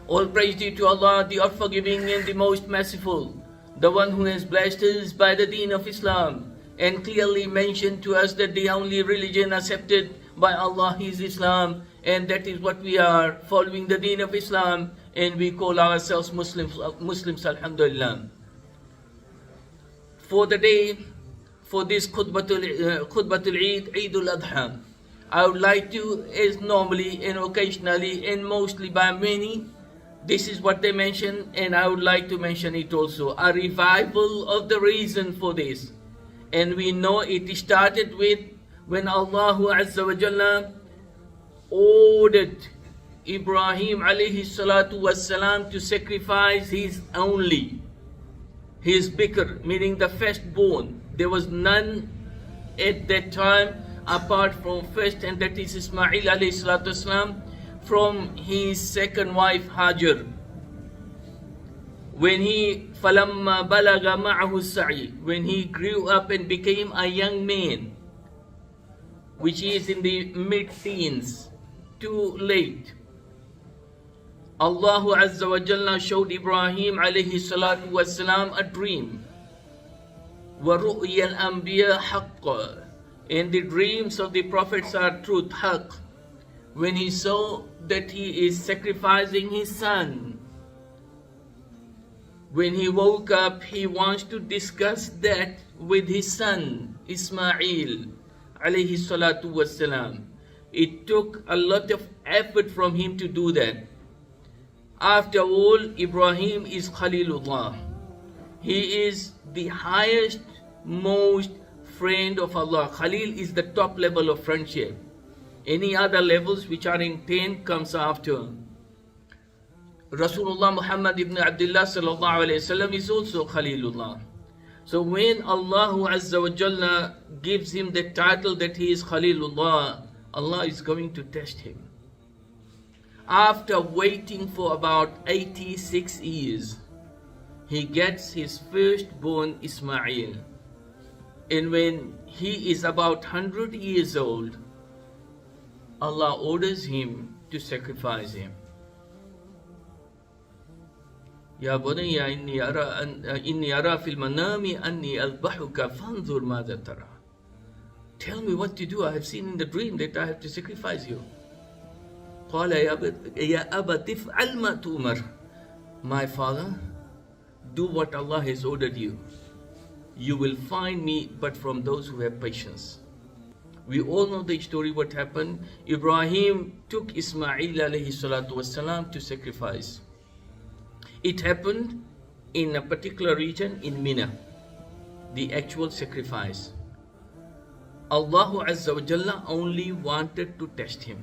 All praise due to Allah, the all-forgiving and the most merciful, the one who has blessed us by the deen of Islam and clearly mentioned to us that the only religion accepted by Allah is Islam, and that is what we are, following the deen of Islam, and we call ourselves Muslims, alhamdulillah. For the day, for this Khutbatul Eid, Eid-ul-Adhaa, I would like to, as normally and occasionally and mostly by many, this is what they mention, and I would like to mention it also, a revival of the reason for this. And we know it started with when Allah Azza wa Jalla ordered Ibrahim alayhi salatu wassalam to sacrifice his bikr, meaning the firstborn. There was none at that time apart from first, and that is Ismail alayhi salatu wassalam, from his second wife Hajar. When he فَلَمَّا بَلَغَ مَعَهُ السَّعْيِ, when he grew up and became a young man, which is in the mid-teens, too late, Allah Azza wa Jalla showed Ibrahim alayhi salatu wassalam a dream. وَرُؤْيَ الْأَنْبِيَاءِ حَقًّا, and the dreams of the prophets are truth, haqq. When he saw that he is sacrificing his son, when he woke up, he wants to discuss that with his son Ismail alayhi salatu wassalam. It took a lot of effort from him to do that. After all, Ibrahim is Khalilullah. He is the highest, most friend of Allah. Khalil is the top level of friendship. Any other levels which are in 10 comes after. Rasulullah Mohammad ibn Abdullah sallallahu alayhi wasallam is also Khalilullah. So when Allah Azza wa Jalla gives him the title that he is Khalilullah, Allah is going to test him. After waiting for about 86 years, he gets his firstborn Ismail. And when he is about 100 years old, Allah orders him to sacrifice him. Ya bunayya inni ara fil manami anni azbahuka fanzur madha tara. Tell me what to do. I have seen in the dream that I have to sacrifice you. Qala ya abati if'al ma tu'mar. My father, do what Allah has ordered you. You will find me but from those who have patience. We all know the story, what happened. Ibrahim took Ismail alayhi salatu wasalam to sacrifice. It happened in a particular region in Mina, the actual sacrifice. Allah Azza wa Jalla only wanted to test him.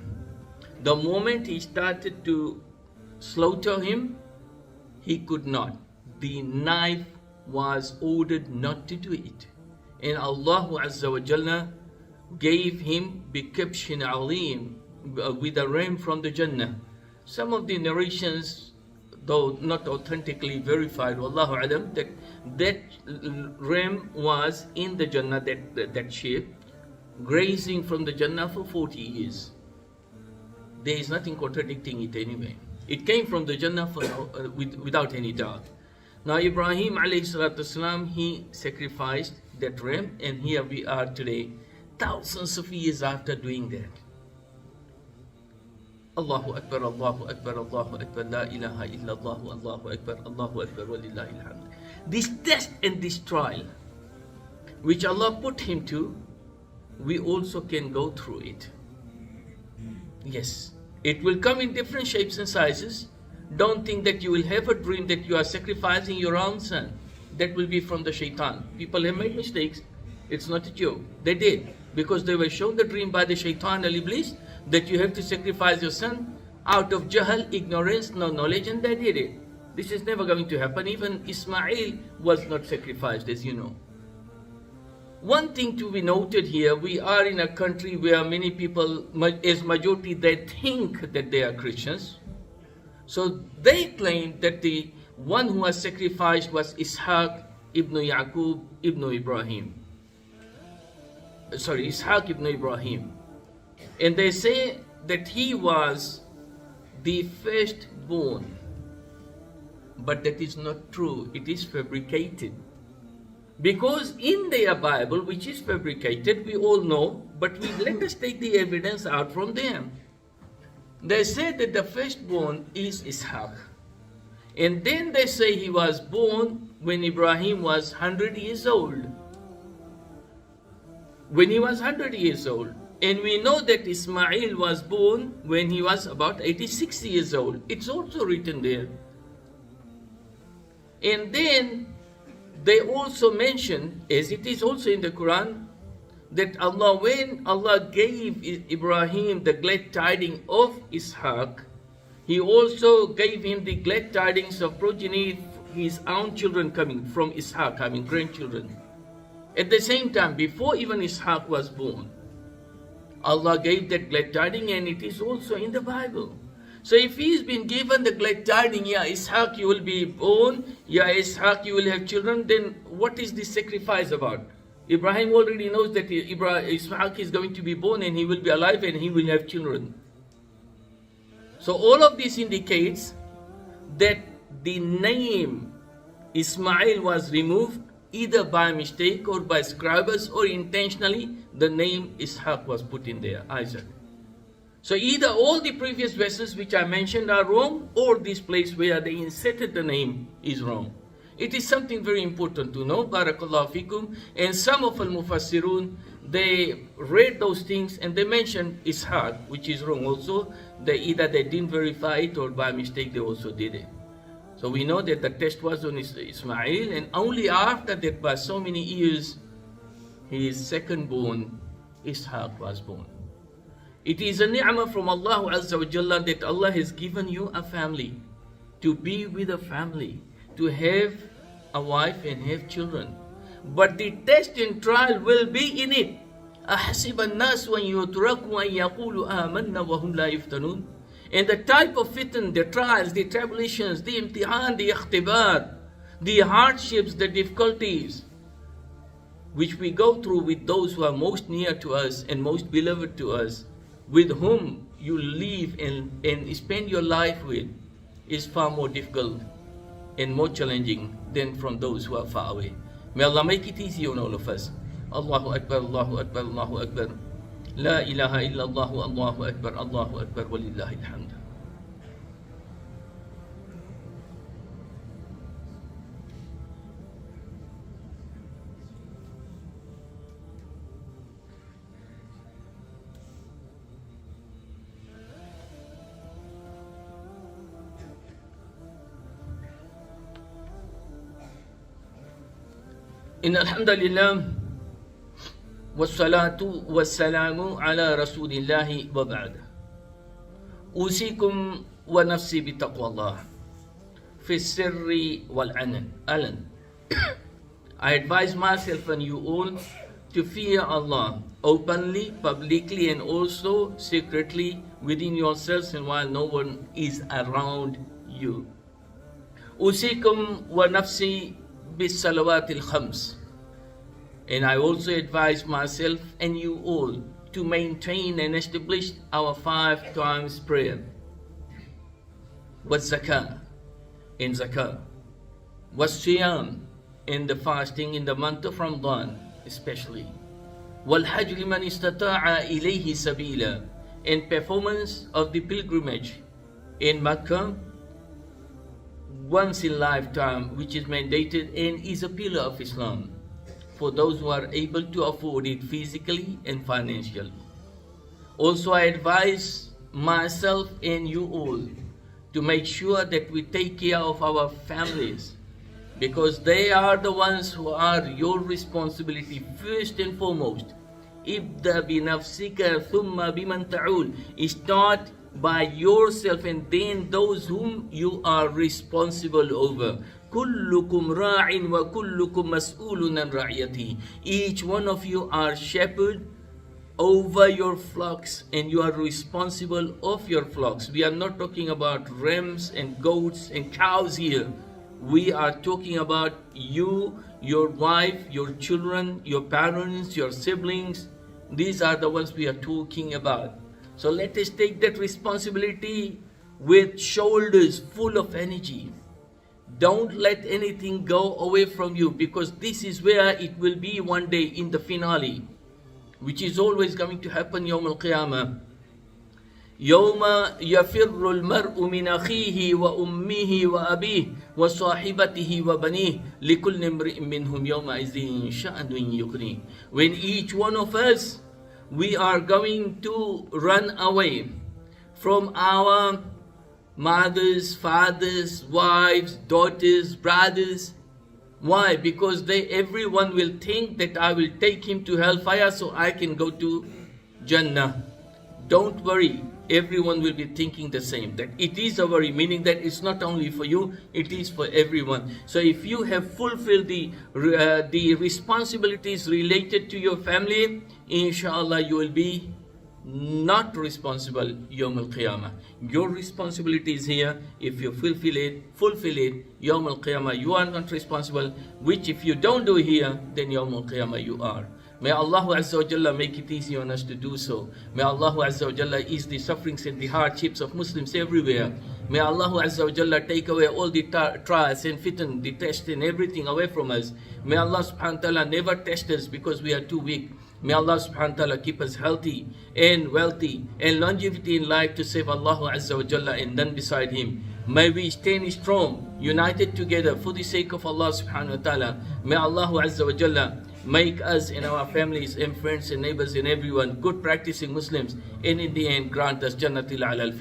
The moment he started to slaughter him, he could not. The knife was ordered not to do it. And Allah Azza wa Jalla gave him bikabshin alim, with a ram from the Jannah. Some of the narrations, though not authentically verified, Wallahu alam, that ram was in the Jannah, that shape, grazing from the Jannah for 40 years. There is nothing contradicting it anyway. It came from the Jannah without any doubt. Now Ibrahim alayhi salatu wasalam, he sacrificed that ram, and here we are today, thousands of years after doing that. Allahu Akbar, Allahu Akbar, Allahu Akbar, La ilaha illallah, Allahu Akbar, walillahi alhamd. This test and this trial, which Allah put him to, we also can go through it. Yes, it will come in different shapes and sizes. Don't think that you will have a dream that you are sacrificing your own son. That will be from the shaitan. People have made mistakes. It's not a joke. They did, because they were shown the dream by the shaitan al-iblis that you have to sacrifice your son out of jahal, ignorance, no knowledge, and they did it. This is never going to happen. Even Ismail was not sacrificed, as you know. One thing to be noted here, we are in a country where many people, as majority, they think that they are Christians. So they claim that the one who was sacrificed was Ishaq ibn Yaqub ibn Ibrahim. Ishaq ibn Ibrahim. And they say that he was the firstborn, But that is not true. It is fabricated. Because in their Bible, which is fabricated, we all know, but let us take the evidence out from them. They said that the firstborn is Ishaq. And then they say he was born when Ibrahim was 100 years old. When he was 100 years old. And we know that Ismail was born when he was about 86 years old. It's also written there. And then they also mention, as it is also in the Quran, that when Allah gave Ibrahim the glad tidings of Ishaq, He also gave him the glad tidings of progeny, his own children coming from Ishaq, having grandchildren. At the same time, before even Ishaq was born, Allah gave that glad tidings, and it is also in the Bible. So if he's been given the glad tidings, yeah, Ishaq, you will be born, yeah, Ishaq, you will have children, then what is this sacrifice about? Ibrahim already knows that Ishaq is going to be born and he will be alive and he will have children. So all of this indicates that the name Ismail was removed either by mistake or by scribes, or intentionally the name Ishaq was put in there, Isaac. So either all the previous verses which I mentioned are wrong, or this place where they inserted the name is wrong. It is something very important to know, Barakallahu Fikum. And some of al-Mufassirun, they read those things and they mentioned Ishaq, which is wrong also. Either they didn't verify it, or by mistake they also did it. So we know that the test was on Ismail, and only after that, by so many years, his second born, Ishaq, was born. It is a ni'mah from Allah Azza wa Jalla that Allah has given you a family, to be with a family, to have a wife and have children. But the test and trial will be in it. أَحَسِبَ النَّاسُ أَن يُتْرَكُوا أَن يَقُولُوا آمَنَّا وَهُمْ لَا يُفْتَنُونَ. And the type of fitan, the trials, the tribulations, the imtihan, the ikhtibar, the hardships, the difficulties, which we go through with those who are most near to us and most beloved to us, with whom you live and spend your life with, is far more difficult and more challenging than from those who are far away. May Allah make it easy on all of us. Allahu Akbar, Allahu Akbar, Allahu Akbar. La ilaha illallah, Allahu Akbar, Allahu Akbar, walillahi alhamd. إن الحمد لله والصلاة والسلام على رسول الله وبعد. أوصيكم ونفسي بتقوى الله في السر والعلن. I advise myself and you all to fear Allah openly, publicly, and also secretly within yourselves and while no one is around you. أوصيكم ونفسي بالصلوات الخمس. And I also advise myself and you all to maintain and establish our 5 times prayer. والزكاة, in zakah. والصيام, in the fasting in the month of Ramadan especially. والحج لمن استطاع إليه سبيلا, in performance of the pilgrimage in Makkah once in lifetime, which is mandated and is a pillar of Islam for those who are able to afford it physically and financially. Also, I advise myself and you all to make sure that we take care of our families, because they are the ones who are your responsibility first and foremost. Ibda bi nafsika thumma biman ta'ul. Start by yourself and then those whom you are responsible over. Kullukum ra'in wa kullukum mas'ulun an ra'iyati. Each one of you are shepherd over your flocks, and you are responsible of your flocks. We are not talking about rams and goats and cows here. We are talking about you, your wife, your children, your parents, your siblings. These are the ones we are talking about. So let us take that responsibility with shoulders full of energy. Don't let anything go away from you, because this is where it will be one day in the finale, which is always going to happen Yawm al-Qiyamah. يوم يفر المرء من أخيه وأمه وأبيه وصاحبته وبنيه لكل امرئ منهم يومئذ شأن يغنيه. When each one of us, we are going to run away from our mothers, fathers, wives, daughters, brothers. Why? Because everyone will think that I will take him to hellfire so I can go to Jannah. Don't worry, everyone will be thinking the same. That it is a worry, meaning that it's not only for you, it is for everyone. So if you have fulfilled the responsibilities related to your family, inshallah you will be not responsible Yawm al-Qiyamah. Your responsibility is here. If you fulfill it, Yawm al-Qiyamah you are not responsible, which if you don't do here, then Yawm al-Qiyamah you are. May Allah Azza wa Jalla make it easy on us to do so. May Allah Azza wa Jalla ease the sufferings and the hardships of Muslims everywhere. May Allah Azza wa Jalla take away all the trials and fitan, the test and everything away from us. May Allah subhanahu wa ta'ala never test us because we are too weak. May Allah subhanahu wa ta'ala keep us healthy and wealthy and longevity in life to save Allah Azza wa Jalla and none beside Him. May we stand strong, united together for the sake of Allah subhanahu wa ta'ala. May Allah Azza wa Jalla make us and our families and friends and neighbors and everyone good practicing Muslims, and in the end grant us Jannatil A'la.